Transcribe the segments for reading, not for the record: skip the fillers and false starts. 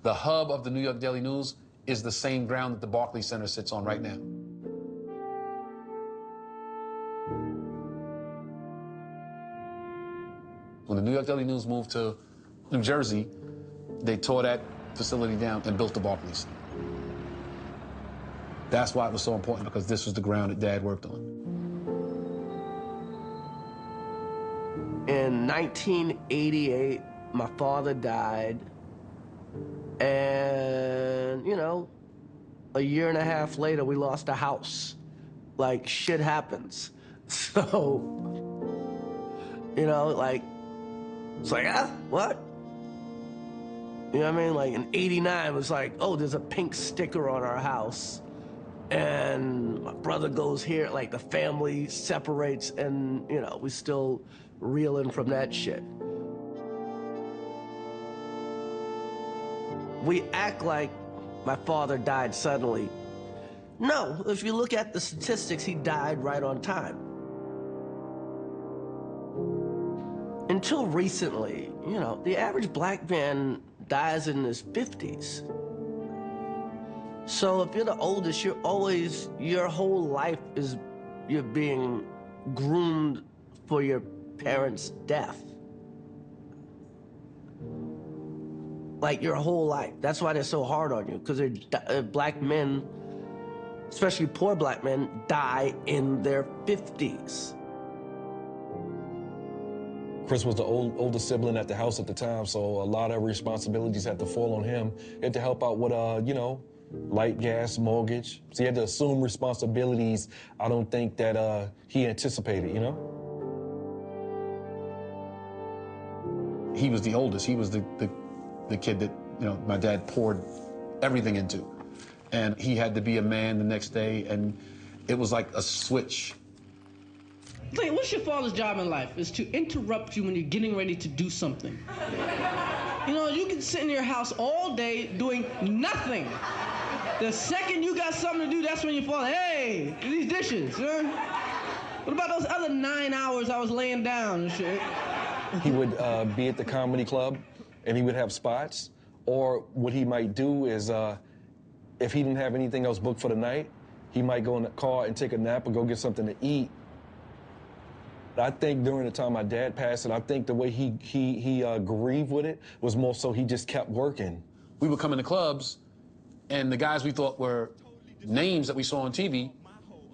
The hub of the New York Daily News is the same ground that the Barclays Center sits on right now. When the New York Daily News moved to New Jersey, they tore that facility down and built the Barclays. That's why it was so important, because this was the ground that Dad worked on. In 1988, my father died, and, you know, a year and a half later, we lost a house. Like, shit happens. So, you know, like, it's like, what? You know what I mean? Like, in 89, it was like, oh, there's a pink sticker on our house. And my brother goes here, like, the family separates, and, you know, we still reeling from that shit. We act like my father died suddenly. No, if you look at the statistics, he died right on time. Until recently, you know, the average black man dies in his 50s. So if you're the oldest, you're always, your whole life is, you're being groomed for your parents' death. Like, your whole life. That's why they're so hard on you, because black men, especially poor black men, die in their 50s. Chris was the older sibling at the house at the time, so a lot of responsibilities had to fall on him. He had to help out with, you know, light, gas, mortgage. So he had to assume responsibilities I don't think that he anticipated, you know? He was the oldest. He was the kid that, you know, my dad poured everything into. And he had to be a man the next day, and it was like a switch. Like, what's your father's job in life? Is to interrupt you when you're getting ready to do something. You know, you can sit in your house all day doing nothing. The second you got something to do, that's when your father, hey, these dishes, you know? What about those other 9 hours I was laying down and shit? He would be at the comedy club, and he would have spots. Or what he might do is, if he didn't have anything else booked for the night, he might go in the car and take a nap or go get something to eat. I think during the time my dad passed, and I think the way he grieved with it was more so he just kept working. We would come in the clubs, and the guys we thought were names that we saw on TV,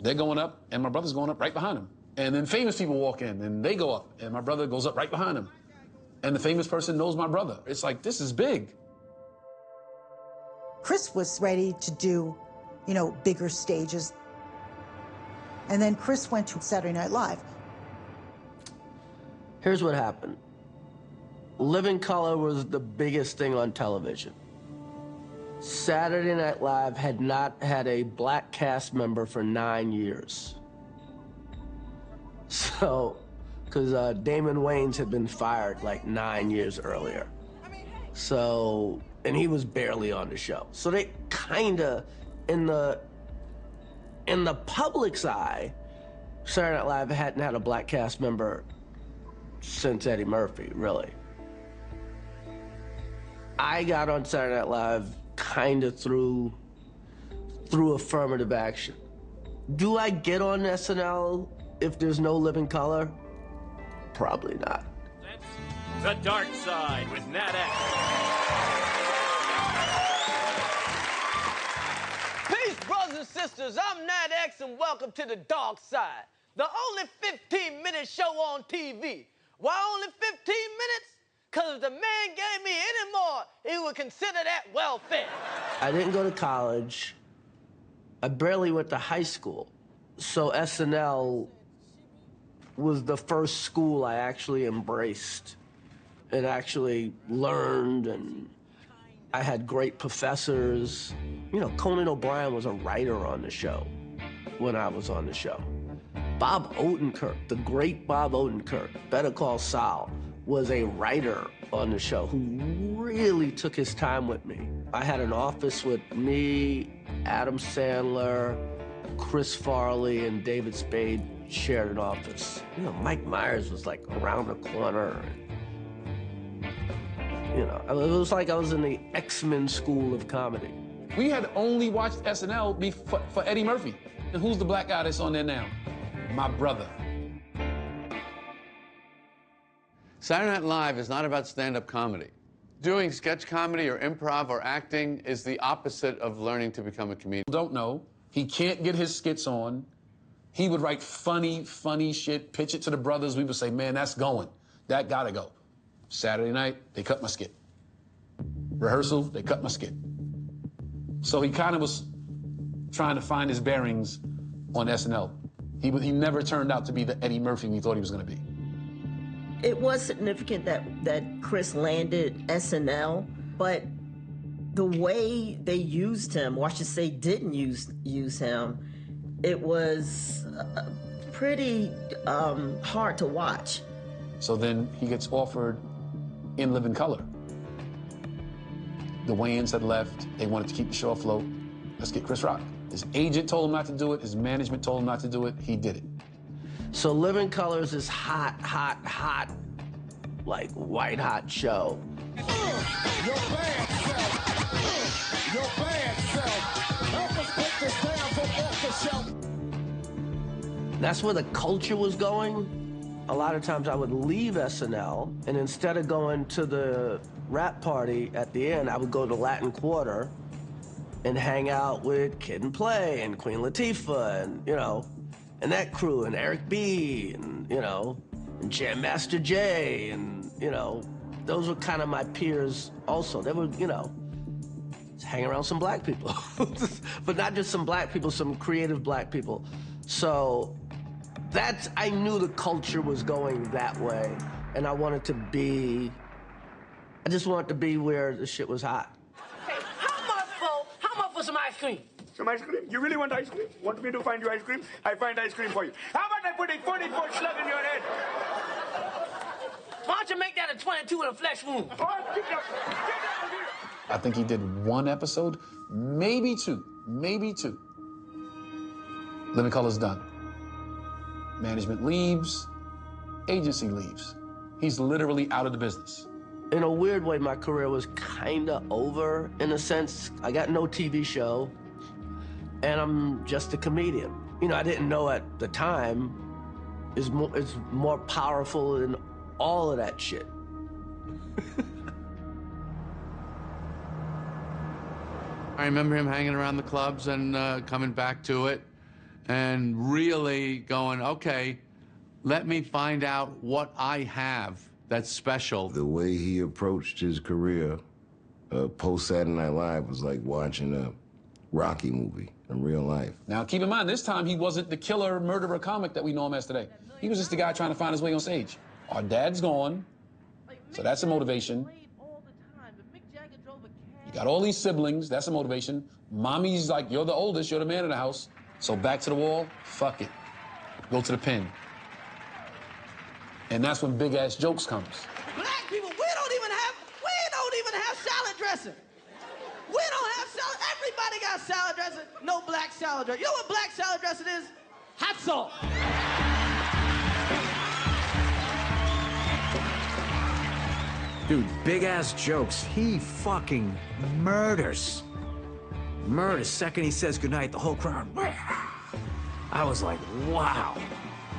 they're going up, and my brother's going up right behind them. And then famous people walk in, and they go up, and my brother goes up right behind them. And the famous person knows my brother. It's like, this is big. Chris was ready to do, you know, bigger stages. And then Chris went to Saturday Night Live. Here's what happened. Living Color was the biggest thing on television. Saturday Night Live had not had a black cast member for 9 years. So, because Damon Wayans had been fired like 9 years earlier. So, and he was barely on the show. So they kinda, in the public's eye, Saturday Night Live hadn't had a black cast member since Eddie Murphy, really. I got on Saturday Night Live kind of through affirmative action. Do I get on SNL if there's no Living Color? Probably not. The Dark Side with Nat X. Peace, brothers and sisters. I'm Nat X, and welcome to The Dark Side, the only 15-minute show on TV. Why only 15 minutes? Because if the man gave me any more, he would consider that welfare. I didn't go to college. I barely went to high school. So SNL was the first school I actually embraced and actually learned, and I had great professors. You know, Conan O'Brien was a writer on the show when I was on the show. Bob Odenkirk, the great Bob Odenkirk, Better Call Saul, was a writer on the show who really took his time with me. I had an office with me, Adam Sandler, Chris Farley, and David Spade shared an office. You know, Mike Myers was like around the corner. You know, it was like I was in the X-Men school of comedy. We had only watched SNL for Eddie Murphy. And who's the black guy that's on there now? My brother. Saturday Night Live is not about stand-up comedy. Doing sketch comedy or improv or acting is the opposite of learning to become a comedian. Don't know. He can't get his skits on. He would write funny shit, pitch it to the brothers. We would say, man, that's going. That gotta go. Saturday night, they cut my skit. Rehearsal, they cut my skit. So he kind of was trying to find his bearings on SNL. He never turned out to be the Eddie Murphy we thought he was gonna be. It was significant that Chris landed SNL, but the way they used him, or I should say didn't use him, it was pretty hard to watch. So then he gets offered In Living Color. The Wayans had left. They wanted to keep the show afloat. Let's get Chris Rock. His agent told him not to do it. His management told him not to do it. He did it. So Living Colors is hot, like white hot show. Your bad self. Your bad self. Help us put this down from off the shelf. That's where the culture was going. A lot of times I would leave SNL, and instead of going to the rap party at the end, I would go to Latin Quarter and hang out with Kid and Play and Queen Latifah and, you know, and that crew, and Eric B, and, you know, and Jam Master Jay, and, you know, those were kind of my peers also. They were, you know, just hang around some black people. But not just some black people, some creative black people. So I knew the culture was going that way, and I just wanted to be where the shit was hot. Hey, how much for some ice cream? Some ice cream? You really want ice cream? Want me to find you ice cream? I find ice cream for you. How about I put a 44 slug in your head? Why don't you make that a 22 in a flesh wound? Oh, get up here. I think he did one episode, maybe two. Living Color's done. Management leaves, agency leaves. He's literally out of the business. In a weird way, my career was kinda over, in a sense. I got no TV show, and I'm just a comedian. You know, I didn't know at the time is more powerful than all of that shit. I remember him hanging around the clubs and coming back to it and really going, okay, let me find out what I have that's special. The way he approached his career post Saturday Night Live was like watching a Rocky movie in real life. Now, keep in mind, this time he wasn't the killer, murderer comic that we know him as today. He was just the guy trying to find his way on stage. Our dad's gone, so that's a motivation. You got all these siblings, that's a motivation. Mommy's like, you're the oldest, you're the man in the house. So back to the wall, fuck it. Go to the pen. And that's when big ass jokes comes. Black people, we don't even have salad dressing. We don't have salad. Everybody got salad dressing. No black salad dressing. You know what black salad dressing is? Hot salt. Dude, big ass jokes. He fucking murders. Murders. Second he says goodnight, the whole crowd. I was like, wow.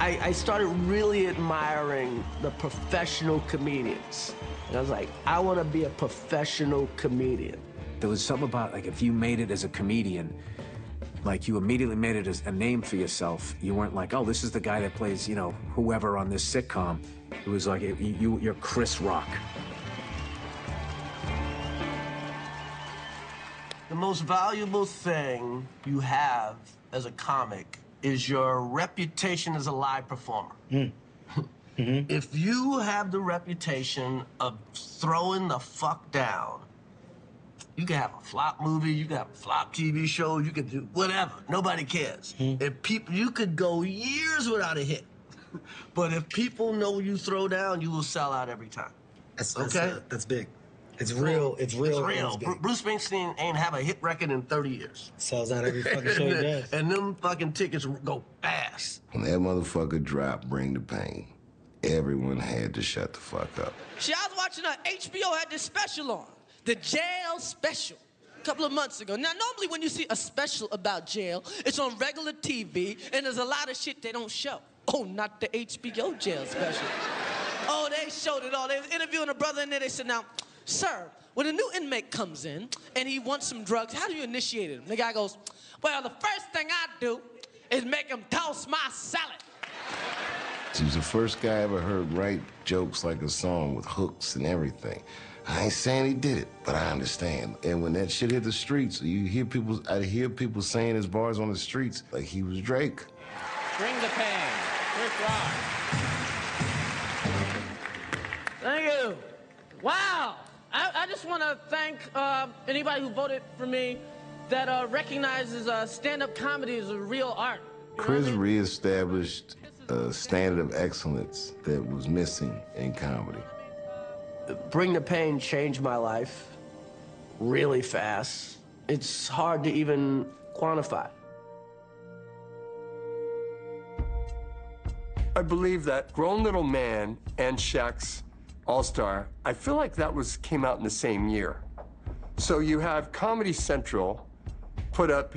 I started really admiring the professional comedians. And I was like, I want to be a professional comedian. There was something about, like, if you made it as a comedian, like, you immediately made it as a name for yourself. You weren't like, oh, this is the guy that plays, you know, whoever on this sitcom. It was like, you're Chris Rock. The most valuable thing you have as a comic is your reputation as a live performer. If you have the reputation of throwing the fuck down, you can have a flop movie, you can have a flop TV show, you can do whatever. Nobody cares. If people, you could go years without a hit, but if people know you throw down, you will sell out every time. That's big. It's real. It's real. Bruce Springsteen ain't have a hit record in 30 years. Sells out every fucking show he does. And them fucking tickets go fast. When that motherfucker dropped Bring the Pain, everyone had to shut the fuck up. See, I was watching HBO had this special on, the jail special, a couple of months ago. Now, normally when you see a special about jail, it's on regular TV, and there's a lot of shit they don't show. Oh, not the HBO jail special. Oh, they showed it all. They was interviewing a brother in there. They said, now, sir, when a new inmate comes in and he wants some drugs, how do you initiate him? The guy goes, well, the first thing I do is make him toss my salad. He was the first guy I ever heard write jokes like a song with hooks and everything. I ain't saying he did it, but I understand. And when that shit hit the streets, I hear people saying his bars on the streets like he was Drake. Bring the pain. Chris Rock. Thank you. Wow. I just want to thank anybody who voted for me that recognizes stand-up comedy as a real art. Chris reestablished a standard of excellence that was missing in comedy. Bring the Pain changed my life really fast. It's hard to even quantify. I believe that Grown Little Man and Shaq's All-Star, I feel like that came out in the same year. So you have Comedy Central put up